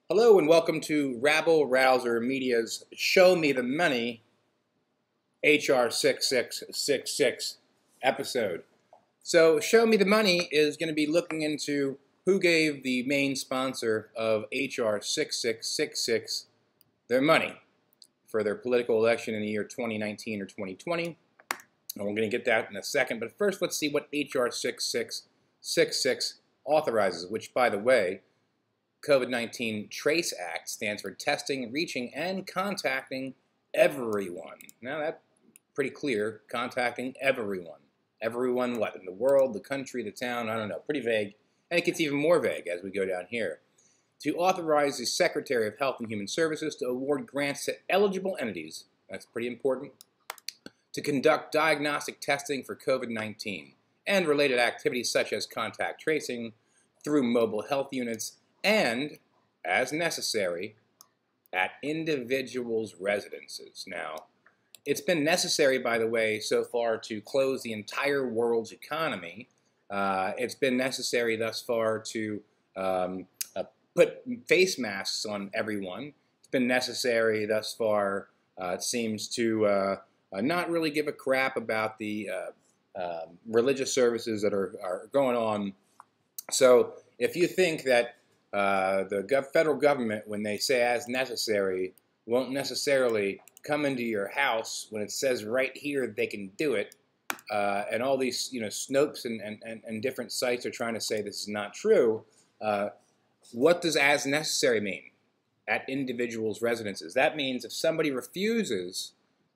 Hello and welcome to Rabble Rouse Media's Show Me the Money HR 6666 episode. So Show Me the Money is going to be looking into who gave the main sponsor of HR 6666 their money for their political election in the year 2019 or 2020. And we're going to get that in a second. But first, let's see what HR 6666 authorizes, which, by the way, COVID-19 TRACE Act stands for testing, reaching, and contacting everyone. Now that's pretty clear, contacting everyone. Everyone what? In the world, the country, the town, I don't know, pretty vague. And it gets even more vague as we go down here. To authorize the Secretary of Health and Human Services to award grants to eligible entities, that's pretty important, to conduct diagnostic testing for COVID-19 and related activities such as contact tracing through mobile health units and, as necessary, at individuals' residences. Now, it's been necessary, by the way, so far to close the entire world's economy. It's been necessary thus far to put face masks on everyone. It's been necessary thus far, it seems, to not really give a crap about the religious services that are going on. So if you think that the federal government, when they say as necessary, won't necessarily come into your house when it says right here they can do it, and all these Snopes and different sites are trying to say this is not true. What does as necessary mean at individuals' residences? That means if somebody refuses,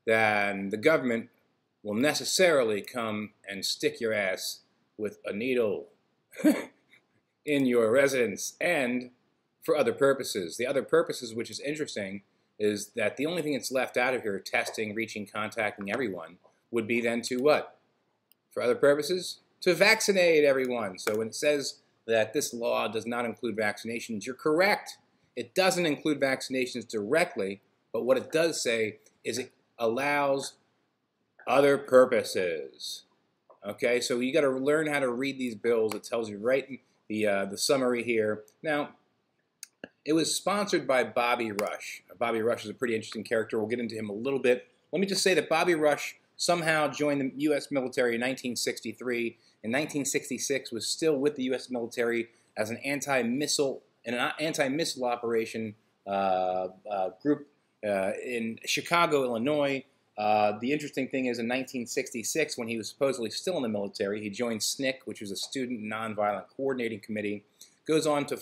then the government will necessarily come and stick your ass with a needle in your residence, and for other purposes. The other purposes, which is interesting, is that the only thing that's left out of here, testing, reaching, contacting everyone, would be then to what? For other purposes? To vaccinate everyone. So when it says that this law does not include vaccinations, you're correct. It doesn't include vaccinations directly, but what it does say is it allows other purposes. Okay, so you got to learn how to read these bills. It tells you right in the summary here. Now, it was sponsored by Bobby Rush. Bobby Rush is a pretty interesting character. We'll get into him a little bit. Let me just say that Bobby Rush somehow joined the U.S. military in 1963. In 1966, was still with the U.S. military as an anti-missile operation group in Chicago, Illinois. The interesting thing is in 1966, when he was supposedly still in the military, he joined SNCC, which was a Student Nonviolent Coordinating Committee, goes on to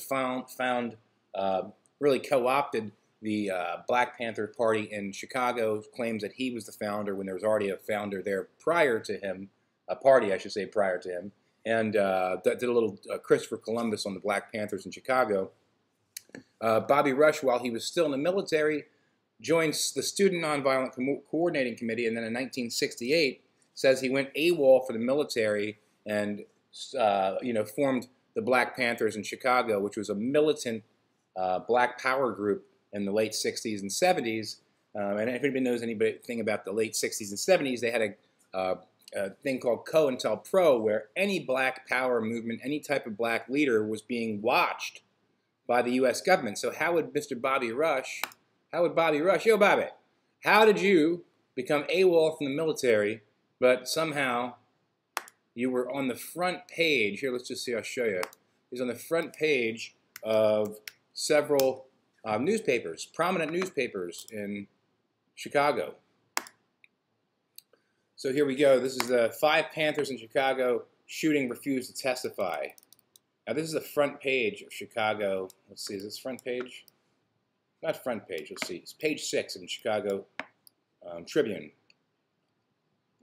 really co-opted the Black Panther Party in Chicago, claims that he was the founder when there was already a founder there prior to him, a party, I should say, prior to him, and did a little Christopher Columbus on the Black Panthers in Chicago. Bobby Rush, while he was still in the military, joins the Student Nonviolent Coordinating Committee, and then in 1968 says he went AWOL for the military and formed the Black Panthers in Chicago, which was a militant Black Power group in the late 60s and 70s. And if anybody knows anything about the late 60s and 70s, they had a thing called COINTELPRO, where any Black Power movement, any type of black leader was being watched by the U.S. government. So how would Bobby Rush, yo Bobby, how did you become AWOL from the military, but somehow you were on the front page, here let's just see, I'll show you, he's on the front page of several newspapers, prominent newspapers in Chicago. So here we go, this is the 5 Panthers in Chicago shooting refused to testify. Now this is the front page of Chicago, let's see, is this front page? Not front page, let's see, it's page 6 in Chicago Tribune,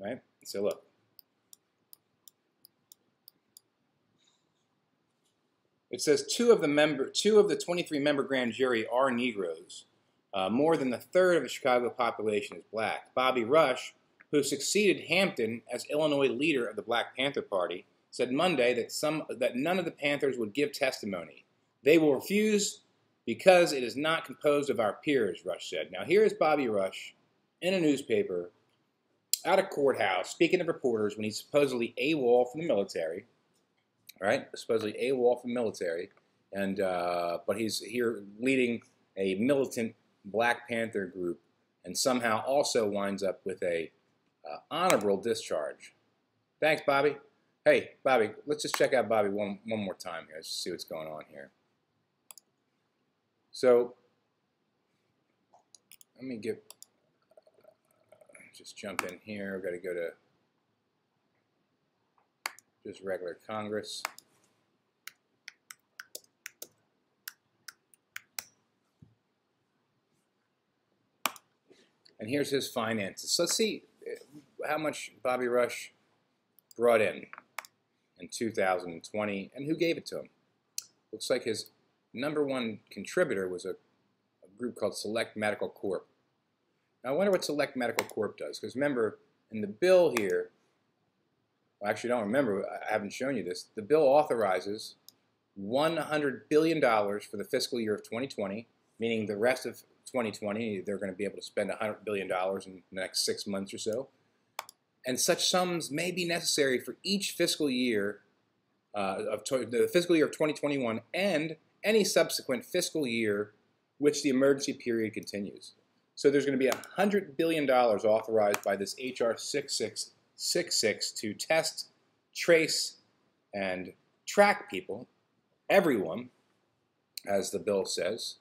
right? So look. It says two of the 23-member grand jury are Negroes. More than a third of the Chicago population is black. Bobby Rush, who succeeded Hampton as Illinois leader of the Black Panther Party, said Monday that none of the Panthers would give testimony. They will refuse because it is not composed of our peers, Rush said. Now here is Bobby Rush in a newspaper at a courthouse speaking to reporters when he's supposedly AWOL from the military, right? Supposedly AWOL from the military, and but he's here leading a militant Black Panther group, and somehow also winds up with a honorable discharge. Thanks, Bobby. Hey, Bobby, let's just check out Bobby one more time here. Let's see what's going on here. So let me just jump in here. I've got to go to just regular Congress. And here's his finances. So let's see how much Bobby Rush brought in 2020 and who gave it to him. Looks like his #1 contributor was a group called Select Medical Corp. Now I wonder what Select Medical Corp does, because remember in the bill here, well, actually I don't remember, I haven't shown you this, the bill authorizes $100 billion for the fiscal year of 2020, meaning the rest of 2020 they're going to be able to spend $100 billion in the next 6 months or so. And such sums may be necessary for each fiscal year the fiscal year of 2021 and any subsequent fiscal year which the emergency period continues. So there's going to be $100 billion authorized by this H.R. 6666 to test, trace, and track people, everyone, as the bill says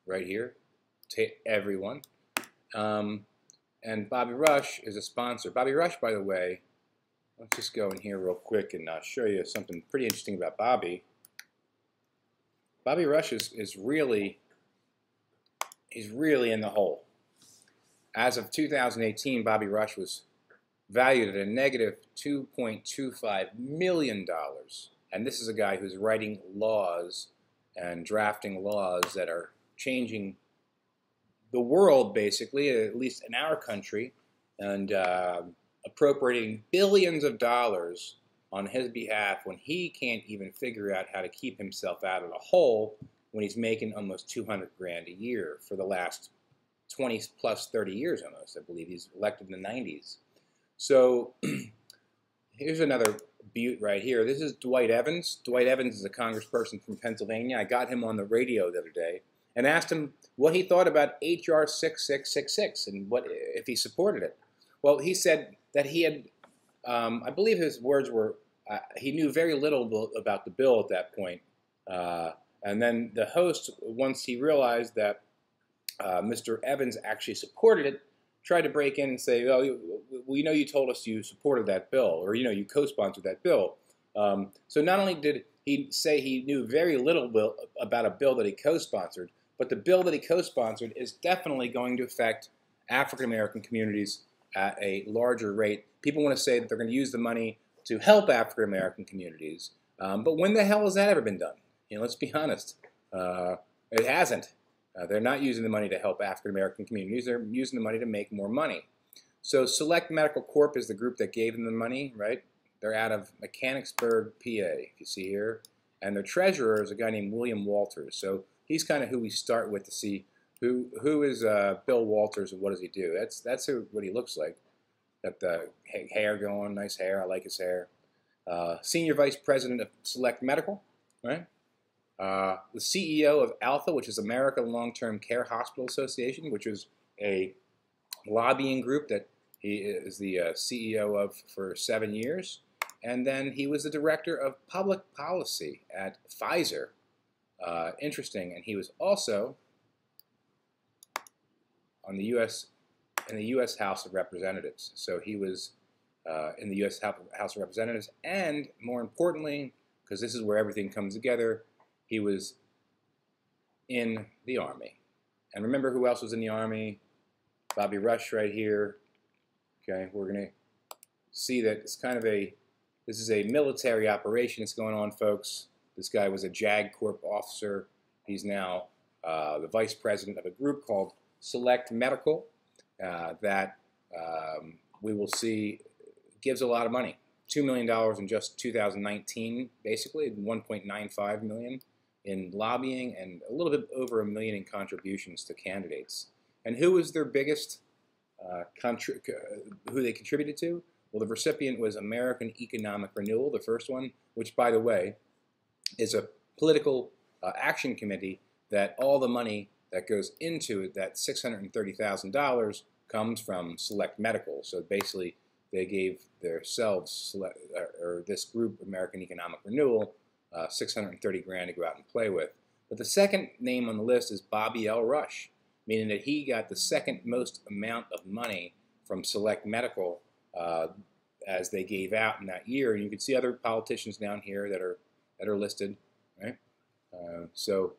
right here, everyone. And Bobby Rush is a sponsor. Bobby Rush, by the way, let's just go in here real quick and show you something pretty interesting about Bobby. Bobby Rush is really, he's really in the hole. As of 2018, Bobby Rush was valued at a negative $2.25 million. And this is a guy who's writing laws and drafting laws that are changing the world, basically, at least in our country, and appropriating billions of dollars on his behalf when he can't even figure out how to keep himself out of the hole when he's making almost 200 grand a year for the last 20 plus 30 years almost. I believe he's elected in the 90s. So here's another butte right here. This is Dwight Evans. Dwight Evans is a congressperson from Pennsylvania. I got him on the radio the other day and asked him what he thought about H.R. 6666 and what if he supported it. Well, he said that he had, I believe his words were, he knew very little about the bill at that point. And then the host, once he realized that Mr. Evans actually supported it, tried to break in and say, "Oh, we know you told us you supported that bill, or you co-sponsored that bill." So not only did he say he knew very little about a bill that he co-sponsored, but the bill that he co-sponsored is definitely going to affect African American communities at a larger rate. People want to say that they're going to use the money to help African American communities, but when the hell has that ever been done? Let's be honest. It hasn't. They're not using the money to help African American communities. They're using the money to make more money. So Select Medical Corp is the group that gave them the money, right? They're out of Mechanicsburg, PA, if you see here. And their treasurer is a guy named William Walters. So he's kind of who we start with to see who is Bill Walters and what does he do. That's what he looks like. Got the hair going, nice hair. I like his hair. Senior Vice President of Select Medical, right? The CEO of ALPHA, which is American Long-Term Care Hospital Association, which is a lobbying group that he is the CEO of for 7 years. And then he was the director of public policy at Pfizer. Interesting. And he was also on the in the U.S. House of Representatives. So he was in the U.S. House of Representatives, and more importantly, because this is where everything comes together, he was in the Army. And remember who else was in the Army? Bobby Rush right here. Okay, we're going to see that it's kind of this is a military operation that's going on, folks. This guy was a JAG Corp officer. He's now the vice president of a group called Select Medical that we will see gives a lot of money. $2 million in just 2019, basically, $1.95 million in lobbying, and a little bit over $1 million in contributions to candidates. And who was their biggest, who they contributed to? Well, the recipient was American Economic Renewal, the first one, which, by the way, is a political Action Committee that all the money that goes into it, that $630,000, comes from Select Medical. So basically, they gave themselves, or this group, American Economic Renewal, 630 grand to go out and play with. But the second name on the list is Bobby L. Rush, meaning that he got the second most amount of money from Select Medical as they gave out in that year. And you can see other politicians down here that are listed, right? So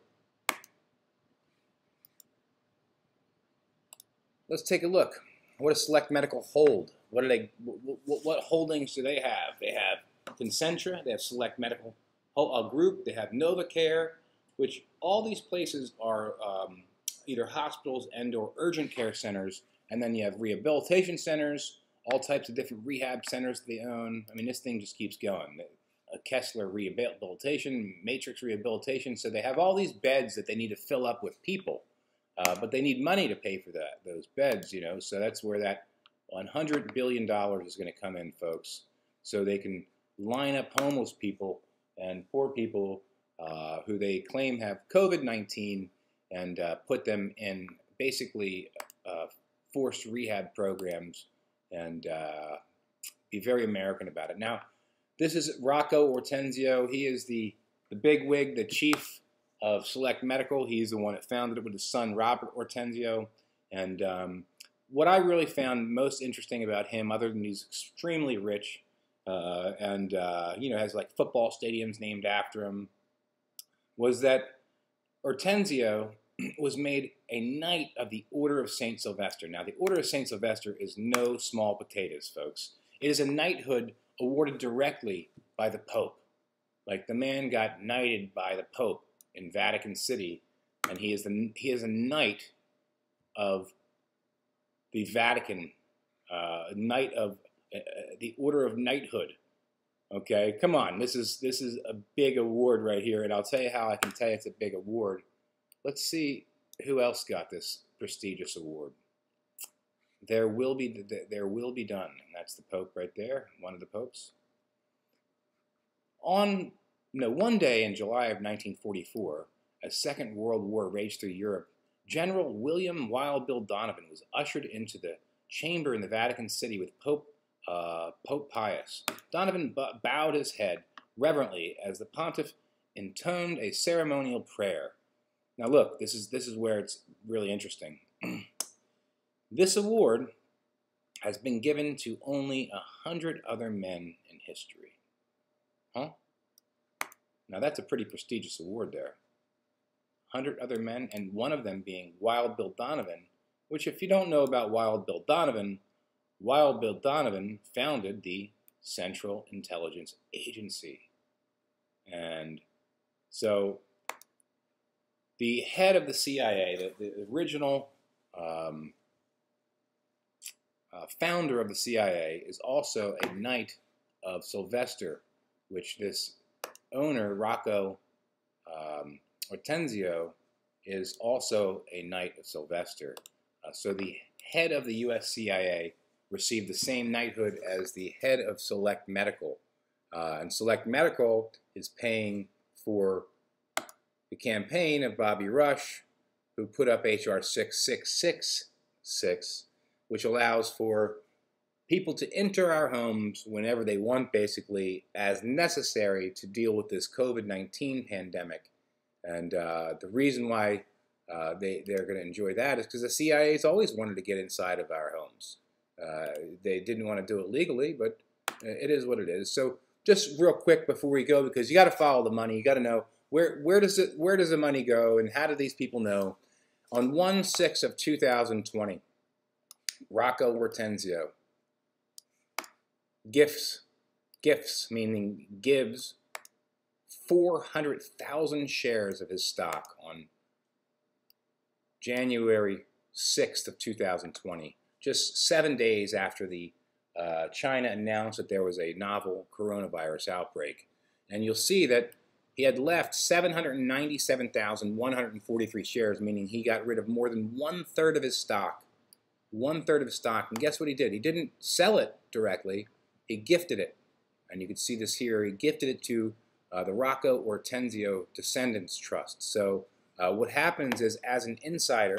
let's take a look. What does Select Medical hold? What holdings do they have? They have Concentra, they have Select Medical Group, they have NovaCare, which all these places are either hospitals and or urgent care centers, and then you have rehabilitation centers, all types of different rehab centers they own. I mean, this thing just keeps going. Kessler Rehabilitation, Matrix Rehabilitation, so they have all these beds that they need to fill up with people, but they need money to pay for those beds, you know, so that's where that $100 billion is going to come in, folks, so they can line up homeless people and poor people who they claim have COVID-19 and put them in basically forced rehab programs and be very American about it. Now, this is Rocco Ortenzio. He is the bigwig, the chief of Select Medical. He's the one that founded it with his son, Robert Ortenzio. And what I really found most interesting about him, other than he's extremely rich and you know, has like football stadiums named after him, was that Ortenzio was made a Knight of the Order of St. Sylvester. Now, the Order of St. Sylvester is no small potatoes, folks. It is a knighthood awarded directly by the Pope. Like, the man got knighted by the Pope in Vatican City, and he is a knight of the Vatican, knight of the Order of Knighthood. Okay, come on, this is a big award right here, and I'll tell you how I can tell you it's a big award. Let's see who else got this prestigious award. There will be done, and that's the Pope right there, one of the popes. One day in July of 1944, as Second World War raged through Europe, General William Wild Bill Donovan was ushered into the chamber in the Vatican City with Pope Pius. Donovan bowed his head reverently as the pontiff intoned a ceremonial prayer. Now look, this is where it's really interesting. This award has been given to only 100 other men in history. Huh? Now that's a pretty prestigious award there. 100 other men, and one of them being Wild Bill Donovan, which, if you don't know about Wild Bill Donovan founded the Central Intelligence Agency. And so the head of the CIA, the original founder of the CIA, is also a Knight of Sylvester, which this owner, Rocco Ortenzio, is also a Knight of Sylvester. So the head of the U.S. CIA received the same knighthood as the head of Select Medical. And Select Medical is paying for the campaign of Bobby Rush, who put up H.R. 6666, which allows for people to enter our homes whenever they want, basically, as necessary to deal with this COVID-19 pandemic. And the reason why they're going to enjoy that is because the CIA's always wanted to get inside of our homes. They didn't want to do it legally, but it is what it is. So just real quick before we go, because you got to follow the money, you got to know where does the money go, and how do these people know? On 1/6/2020, Rocco Ortenzio gifts meaning gives 400,000 shares of his stock on January 6th of 2020, just 7 days after the China announced that there was a novel coronavirus outbreak. And you'll see that he had left 797,143 shares, meaning he got rid of more than 1/3 of his stock. 1/3 of his stock. And guess what he did? He didn't sell it directly. He gifted it. And you can see this here. He gifted it to the Rocco Ortenzio Descendants Trust. So what happens is, as an insider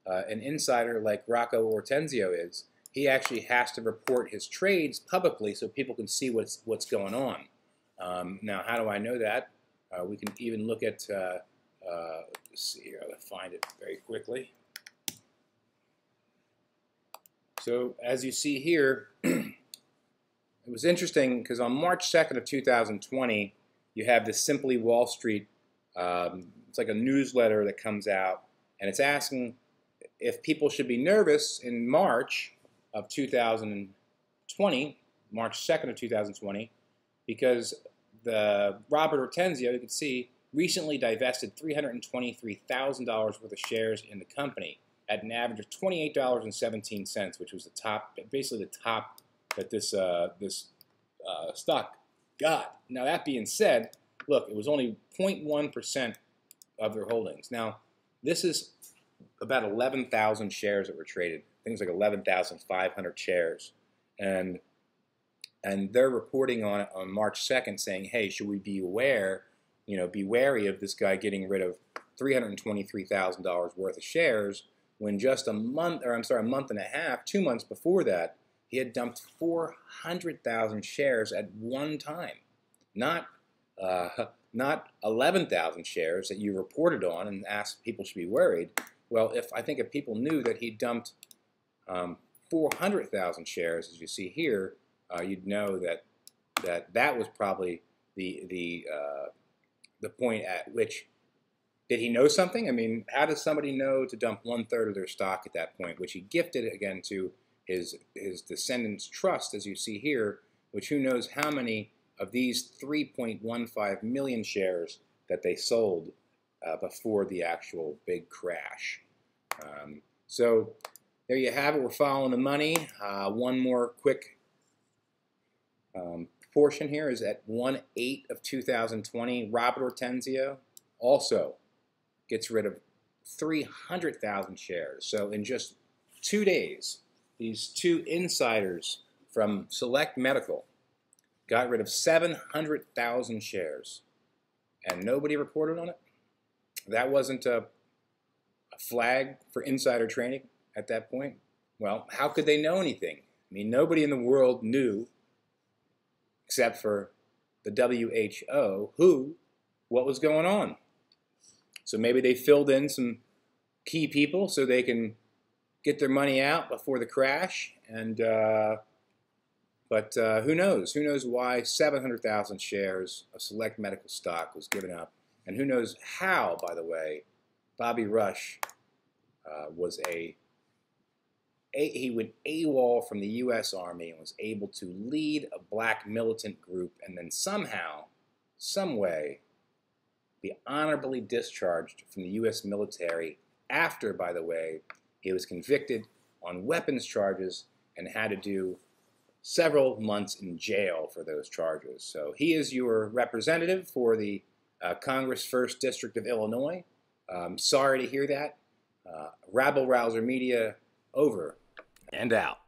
like Rocco Ortenzio is, he actually has to report his trades publicly so people can see what's going on. Now, how do I know that? We can even look at, let's see here, I'll find it very quickly. So as you see here, it was interesting because on March 2nd of 2020, you have this Simply Wall Street, it's like a newsletter that comes out, and it's asking if people should be nervous in March of 2020, March 2nd of 2020, because the Robert Ortenzio, you can see, recently divested $323,000 worth of shares in the company at an average of $28.17, which was the top, basically the top that this stock got. Now, that being said, look, it was only 0.1% of their holdings. Now, this is about 11,000 shares that were traded. Things like 11,500 shares, and they're reporting on it on March 2nd, saying, "Hey, should we be aware? Be wary of this guy getting rid of $323,000 worth of shares." When just a month and a half, 2 months before that, he had dumped 400,000 shares at one time. Not 11,000 shares that you reported on and asked people should be worried. Well, I think if people knew that he dumped 400,000 shares, as you see here, you'd know that was probably the point at which. Did he know something? I mean, how does somebody know to dump 1/3 of their stock at that point, which he gifted again to his Descendants Trust, as you see here, which who knows how many of these 3.15 million shares that they sold before the actual big crash. So there you have it. We're following the money. One more quick portion here is at 1/8 of 2020, Robert Ortenzio also gets rid of 300,000 shares. So in just 2 days, these two insiders from Select Medical got rid of 700,000 shares, and nobody reported on it. That wasn't a flag for insider trading at that point. Well, how could they know anything? I mean, nobody in the world knew, except for the WHO, what was going on. So maybe they filled in some key people so they can get their money out before the crash. And but who knows? Who knows why 700,000 shares of Select Medical stock was given up? And who knows how, by the way, Bobby Rush he went AWOL from the U.S. Army and was able to lead a black militant group, and then somehow, some way, be honorably discharged from the U.S. military after, by the way, he was convicted on weapons charges and had to do several months in jail for those charges. So he is your representative for the Congress 1st District of Illinois. Sorry to hear that. Rabble Rouser Media, over and out.